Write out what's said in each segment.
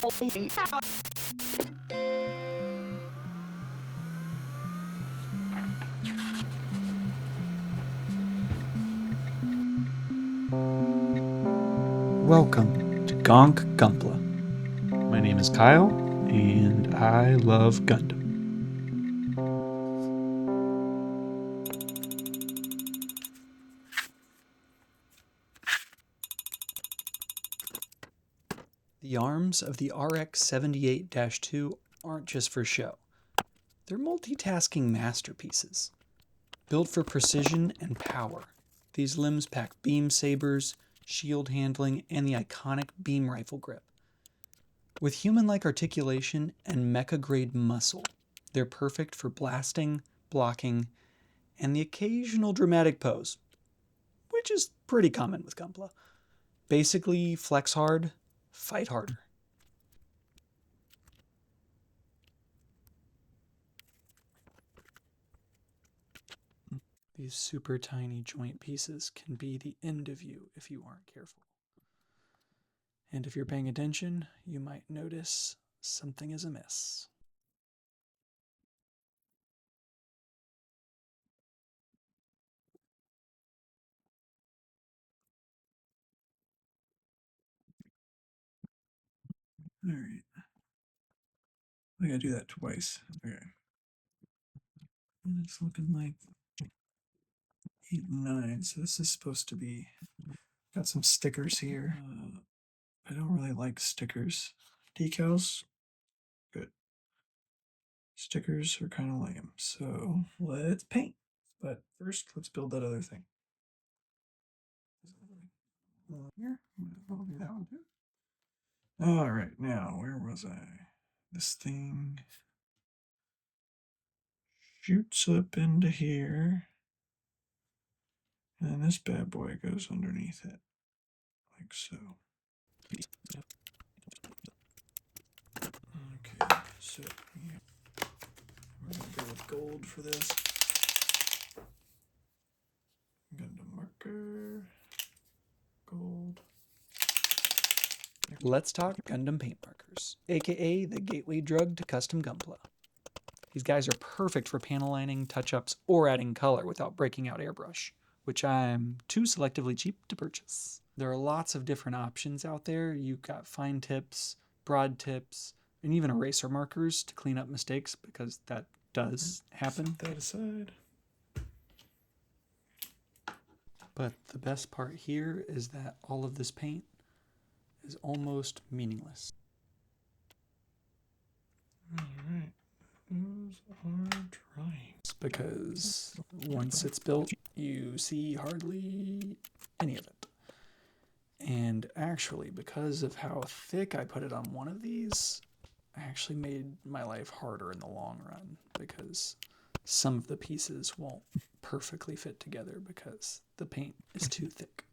Welcome to Gonk Gunpla. My name is Kyle, and I love Gundam. The arms of the RX-78-2 aren't just for show. They're multitasking masterpieces. Built for precision and power, these limbs pack beam sabers, shield handling, and the iconic beam rifle grip. With human-like articulation and mecha-grade muscle, they're perfect for blasting, blocking, and the occasional dramatic pose, which is pretty common with Gunpla. Basically, flex hard, fight harder. These super tiny joint pieces can be the end of you if you aren't careful. And if you're paying attention, you might notice something is amiss. All right. I gotta do that twice. Okay. And it's looking like 8 and 9, so this is supposed to be. Got some stickers here. I don't really like stickers. Decals, good. Stickers are kind of lame, so let's paint. But first, let's build that other thing. Here, I'll do that one too. All right, now where was I? This thing shoots up into here, and this bad boy goes underneath it, like so. Okay, so yeah. We're gonna go with gold for this. Gundam marker, gold. Let's talk Gundam paint markers, aka the gateway drug to custom Gunpla. These guys are perfect for panel lining, touch-ups, or adding color without breaking out airbrush, which I'm too selectively cheap to purchase. There are lots of different options out there. You've got fine tips, broad tips, and even eraser markers to clean up mistakes, because that does happen. Set that aside. But the best part here is that all of this paint is almost meaningless. All right. Those are drying. Because once it's built, you see hardly any of it. And actually, because of how thick I put it on one of these, I actually made my life harder in the long run, because some of the pieces won't perfectly fit together because the paint is too thick.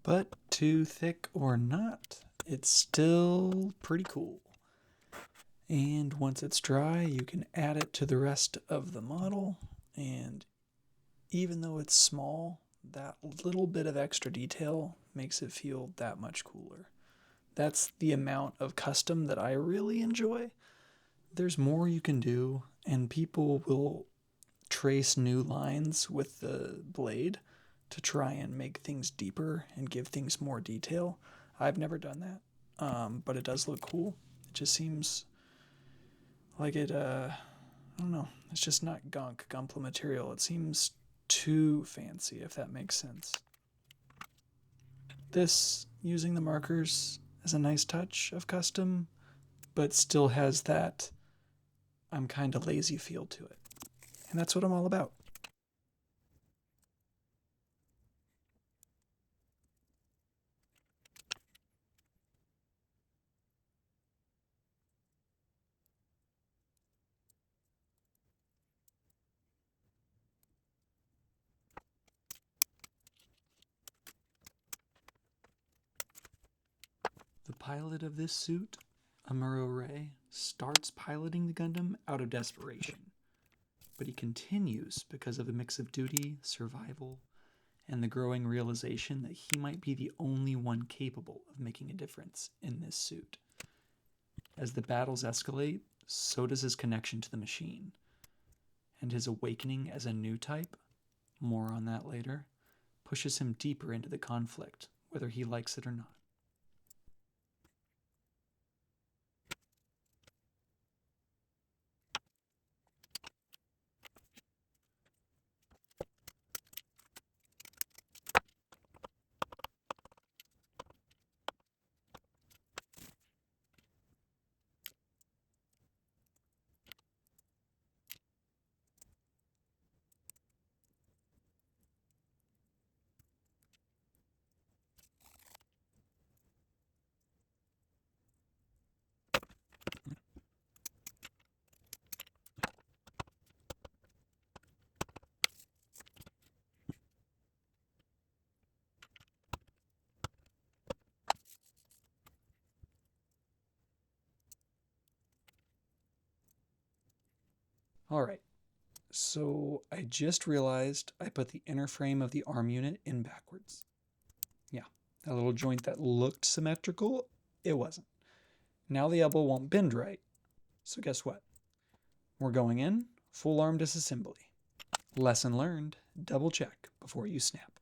But too thick or not, it's still pretty cool. And once it's dry, you can add it to the rest of the model. And even though it's small, that little bit of extra detail makes it feel that much cooler. That's the amount of custom that I really enjoy. There's more you can do, and people will trace new lines with the blade to try and make things deeper and give things more detail. I've never done that, but it does look cool. It just seems like it, I don't know, it's just not Gonk Gunpla material. It seems too fancy, if that makes sense. This, using the markers, is a nice touch of custom, but still has that I'm kind of lazy feel to it. And that's what I'm all about. pilot of this suit, Amuro Ray, starts piloting the Gundam out of desperation, but he continues because of a mix of duty, survival, and the growing realization that he might be the only one capable of making a difference in this suit. As the battles escalate, so does his connection to the machine, and his awakening as a new type, more on that later, pushes him deeper into the conflict, whether he likes it or not. Alright, so I just realized I put the inner frame of the arm unit in backwards. Yeah, that little joint that looked symmetrical, it wasn't. Now the elbow won't bend right. So guess what? We're going in, full arm disassembly. Lesson learned, double check before you snap.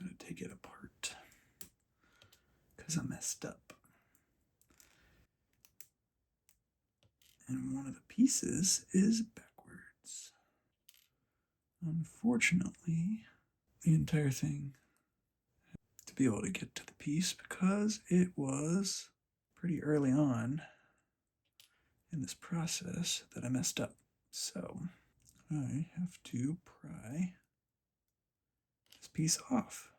I'm gonna take it apart because I messed up. And one of the pieces is backwards. Unfortunately, the entire thing to be able to get to the piece because it was pretty early on in this process that I messed up. So I have to pry this piece off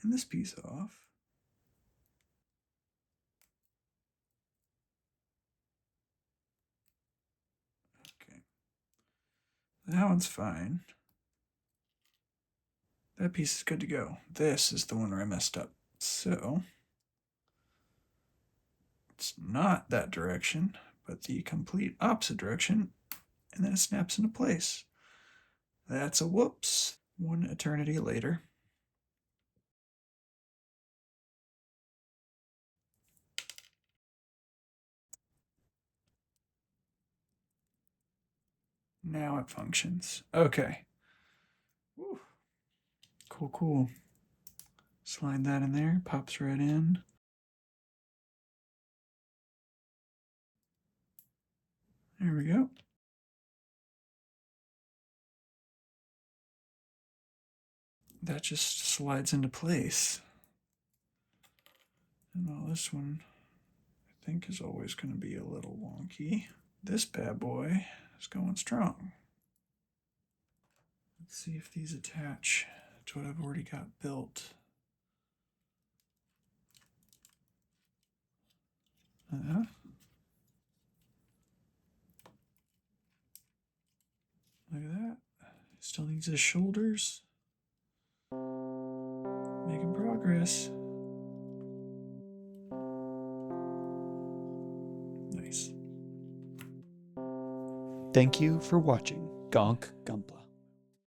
and this piece off. Okay, that one's fine. That piece is good to go. This is the one where I messed up. So it's not that direction, but the complete opposite direction, and then it snaps into place. That's a whoops. One eternity later. Now it functions. Okay. Woo. Cool, cool. Slide that in there, pops right in. There we go. That just slides into place. And all this one, I think, is always going to be a little wonky. This bad boy is going strong. Let's see if these attach to what I've already got built. Look at that. Still needs his shoulders. Making progress. Nice. Thank you for watching Gonk Gunpla.